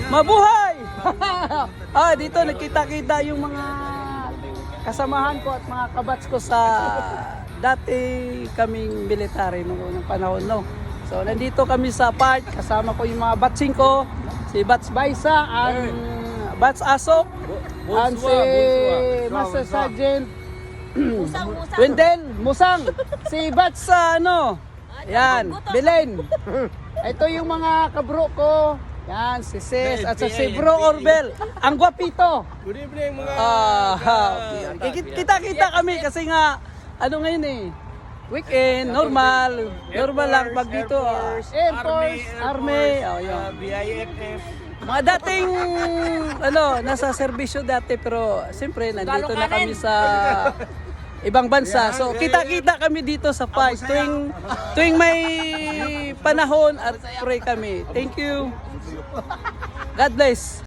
Mabuhay! Dito nakita-kita yung mga kasamahan ko at mga kabats ko sa dati kaming military noong unang panahon, no. So nandito kami sa park, kasama ko yung mga batsing ko, si Bats Baisa, ang Bats Asok, ang si Master Sergeant Wendell Musang, si Bats yan, Belen. Ito yung mga kabro ko. Yan, si Sis at si Bro Orbel. Ang gwapito. Good evening mga Kita-kita kami kasi nga, ngayon weekend, normal lang pag dito. Air Force, Army, yun. BIFF. Mga dating, nasa serbisyo dati pero siyempre nandito na kami sa ibang bansa. So kita-kita kami dito sa park. Tuwing may panahon, pray kami. Thank you. God bless.